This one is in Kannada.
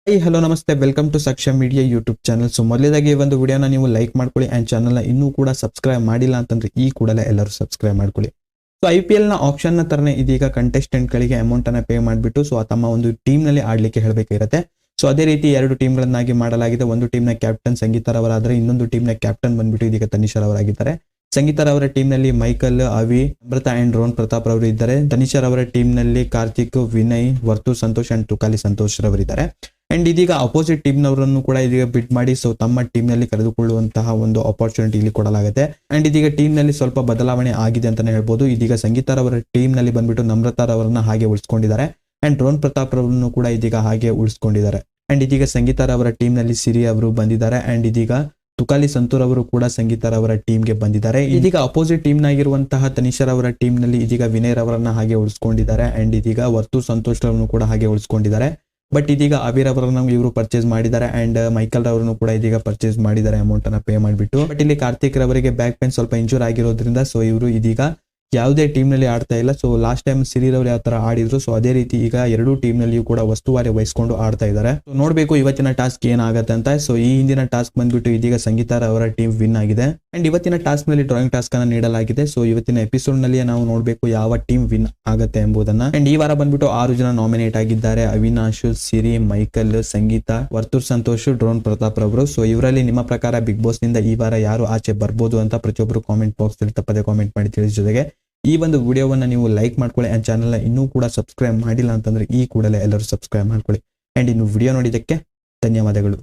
ಹಾಯ್ ಹಲೋ ನಮಸ್ತೆ, welcome to Saksham media YouTube channel. So ಮೊದಲೇದಾಗಿ ಈ ಒಂದು ವಿಡಿಯೋನ ನೀವು ಲೈಕ್ ಮಾಡ್ಕೊಳ್ಳಿ ಆ್ಯಂಡ್ ಚಾನಲ್ನ ಇನ್ನೂ ಕೂಡ ಸಬ್ಸ್ಕ್ರೈಬ್ ಮಾಡಿಲ್ಲ ಅಂತಂದ್ರೆ ಈ ಕೂಡಲೇ ಎಲ್ಲರೂ ಸಬ್ಸ್ಕ್ರೈಬ್ ಮಾಡ್ಕೊಳ್ಳಿ. ಸೊ IPL ನ ಆಪ್ಷನ್ ನ ತರನೇ ಇದೀಗ ಕಂಟೆಸ್ಟೆಂಟ್ ಗಳಿಗೆ ಅಮೌಂಟ್ ಅನ್ನ ಪೇ ಮಾಡಿಬಿಟ್ಟು ಸೊ ತಮ್ಮ ಒಂದು ಟೀಮ್ ನಲ್ಲಿ ಆಡ್ಲಿಕ್ಕೆ ಹೇಳಬೇಕಿರುತ್ತೆ. ಸೊ ಅದೇ ರೀತಿ ಎರಡು ಟೀಮ್ ಗಳನ್ನಾಗಿ ಮಾಡಲಾಗಿದೆ. ಒಂದು ಟೀಮ್ ನ ಕ್ಯಾಪ್ಟನ್ ಸಂಗೀತರವರಾದ್ರೆ ಇನ್ನೊಂದು ಟೀಮ್ ನ ಕ್ಯಾಪ್ಟನ್ ಬಂದ್ಬಿಟ್ಟು ಇದೀಗ ತನಿಷರ್ ಅವರಾಗಿದ್ದಾರೆ. ಸಂಗೀತರ್ ಅವರ ಟೀಮ್ ನಲ್ಲಿ ಮೈಕಲ್, ಅವಿ, ಅಮೃತ ಅಂಡ್ ರೋಹನ್ ಪ್ರತಾಪ್ ರವರು ಇದ್ದಾರೆ. ತನಿಷರ್ ಅವರ ಟೀಮ್ ನಲ್ಲಿ ಕಾರ್ತಿಕ್, ವಿನಯ್, ವರ್ತೂರ್ ಸಂತೋಷ್ ಅಂಡ್ ತುಕಾಲಿ ಸಂತೋಷ್ ರವರಿದ್ದಾರೆ. ಅಂಡ್ ಇದೀಗ ಅಪೋಸಿಟ್ ಟೀಮ್ ನವರನ್ನು ಕೂಡ ಇದೀಗ ಬಿಡ್ ಮಾಡಿ ಸೊ ತಮ್ಮ ಟೀಮ್ ನಲ್ಲಿ ಕರೆದುಕೊಳ್ಳುವಂತಹ ಒಂದು ಅಪರ್ಚುನಿಟಿ ಇಲ್ಲಿ ಕೊಡಲಾಗುತ್ತೆ. ಅಂಡ್ ಇದೀಗ ಟೀಮ್ ನಲ್ಲಿ ಸ್ವಲ್ಪ ಬದಲಾವಣೆ ಆಗಿದೆ ಅಂತಾನೆ ಹೇಳ್ಬೋದು. ಇದೀಗ ಸಂಗೀತರ್ ಅವರ ಟೀಮ್ ನಲ್ಲಿ ಬಂದ್ಬಿಟ್ಟು ನಮ್ರತಾ ಅವರನ್ನ ಹಾಗೆ ಉಳಿಸ್ಕೊಂಡಿದ್ದಾರೆ ಅಂಡ್ ರೋಹನ್ ಪ್ರತಾಪ್ ರವರನ್ನು ಕೂಡ ಇದೀಗ ಹಾಗೆ ಉಳಿಸ್ಕೊಂಡಿದ್ದಾರೆ. ಅಂಡ್ ಇದೀಗ ಸಂಗೀತರ್ ಅವರ ಟೀಮ್ ನಲ್ಲಿ ಸಿರಿ ಅವರು ಬಂದಿದ್ದಾರೆ ಅಂಡ್ ಇದೀಗ ತುಕಾಲಿ ಸಂತೂರ್ ಅವರು ಕೂಡ ಸಂಗೀತರ್ ಅವರ ಟೀಮ್ ಗೆ ಬಂದಿದ್ದಾರೆ. ಇದೀಗ ಅಪೋಸಿಟ್ ಟೀಮ್ ನಾಗಿರುವಂತಹ ತನಿಷರ್ ಅವರ ಟೀಮ್ ನಲ್ಲಿ ಇದೀಗ ವಿನಯ್ ಅವರನ್ನ ಹಾಗೆ ಉಳಿಸ್ಕೊಂಡಿದ್ದಾರೆ ಅಂಡ್ ಇದೀಗ ವರ್ತೂರ್ ಸಂತೋಷ್ ಅವರನ್ನು ಕೂಡ ಹಾಗೆ ಉಳಿಸ್ಕೊಂಡಿದ್ದಾರೆ. ಬಟ್ ಇದೀಗ ಅವಿರ್ ಅವರನ್ನು ಇವರು ಪರ್ಚೇಸ್ ಮಾಡಿದ್ದಾರೆ ಅಂಡ್ ಮೈಕಲ್ ಅವರನ್ನು ಕೂಡ ಇದೀಗ ಪರ್ಚೇಸ್ ಮಾಡಿದ್ದಾರೆ ಅಮೌಂಟ್ ಅನ್ನ ಪೇ ಮಾಡಿಬಿಟ್ಟು. ಬಟ್ ಇಲ್ಲಿ ಕಾರ್ತಿಕ್ ರವರಿಗೆ ಬ್ಯಾಕ್ ಪೇನ್ ಸ್ವಲ್ಪ ಇಂಜೂರ್ ಆಗಿರೋದ್ರಿಂದ ಸೊ ಇವರು ಇದೀಗ ಯಾವುದೇ ಟೀಮ್ ನಲ್ಲಿ ಆಡ್ತಾ ಇಲ್ಲ. ಸೊ ಲಾಸ್ಟ್ ಟೈಮ್ ಸಿರಿ ರವರು ಯಾವ ತರ ಆಡಿದ್ರು ಸೊ ಅದೇ ರೀತಿ ಈಗ ಎರಡೂ ಟೀಮ್ ನಲ್ಲಿಯೂ ಕೂಡ ವಸ್ತುವಾರಿ ವಹಿಸ್ಕೊಂಡು ಆಡ್ತಾ ಇದ್ದಾರೆ. ನೋಡ್ಬೇಕು ಇವತ್ತಿನ ಟಾಸ್ಕ್ ಏನಾಗತ್ತೆ ಅಂತ. ಸೊ ಈ ಹಿಂದಿನ ಟಾಸ್ಕ್ ಬಂದ್ಬಿಟ್ಟು ಇದೀಗ ಸಂಗೀತರ್ ಅವರ ಟೀಮ್ ವಿನ್ ಆಗಿದೆ ಅಂಡ್ ಇವತ್ತಿನ ಟಾಸ್ಕ್ ನಲ್ಲಿ ಡ್ರಾಯಿಂಗ್ ಟಾಸ್ಕ್ ಅನ್ನ ನೀಡಲಾಗಿದೆ. ಸೊ ಇವತ್ತಿನ ಎಪಿಸೋಡ್ ನಲ್ಲಿ ನಾವು ನೋಡ್ಬೇಕು ಯಾವ ಟೀಮ್ ವಿನ್ ಆಗತ್ತೆ ಎಂಬುದನ್ನ. ಅಂಡ್ ಈ ವಾರ ಬಂದ್ಬಿಟ್ಟು 6 ಜನ ನಾಮಿನೇಟ್ ಆಗಿದ್ದಾರೆ. ಅವಿನಾಶ್, ಸಿರಿ, ಮೈಕಲ್, ಸಂಗೀತ, ವರ್ತೂರ್ ಸಂತೋಷ್, ರೋಹನ್ ಪ್ರತಾಪ್ ರವರು. ಸೊ ಇವರಲ್ಲಿ ನಿಮ್ಮ ಪ್ರಕಾರ ಬಿಗ್ ಬಾಸ್ ನಿಂದ ಈ ವಾರ ಯಾರು ಆಚೆ ಬರ್ಬೋದು ಅಂತ ಪ್ರತಿಯೊಬ್ಬರು ಕಾಮೆಂಟ್ ಬಾಕ್ಸ್ ಅಲ್ಲಿ ತಪ್ಪದೆ ಕಾಮೆಂಟ್ ಮಾಡಿ ತಿಳಿಸಿ. ಜೊತೆಗೆ ಈ ಒಂದು ವಿಡಿಯೋವನ್ನ ನೀವು ಲೈಕ್ ಮಾಡ್ಕೊಳ್ಳಿ ಅಂಡ್ ಚಾನಲ್ನ ಇನ್ನೂ ಕೂಡ ಸಬ್ಸ್ಕ್ರೈಬ್ ಮಾಡಿಲ್ಲ ಅಂತಂದ್ರೆ ಈ ಕೂಡಲೇ ಎಲ್ಲರೂ ಸಬ್ಸ್ಕ್ರೈಬ್ ಮಾಡ್ಕೊಳ್ಳಿ. ಅಂಡ್ ಇನ್ನು ವಿಡಿಯೋ ನೋಡಿದ್ದಕ್ಕೆ ಧನ್ಯವಾದಗಳು.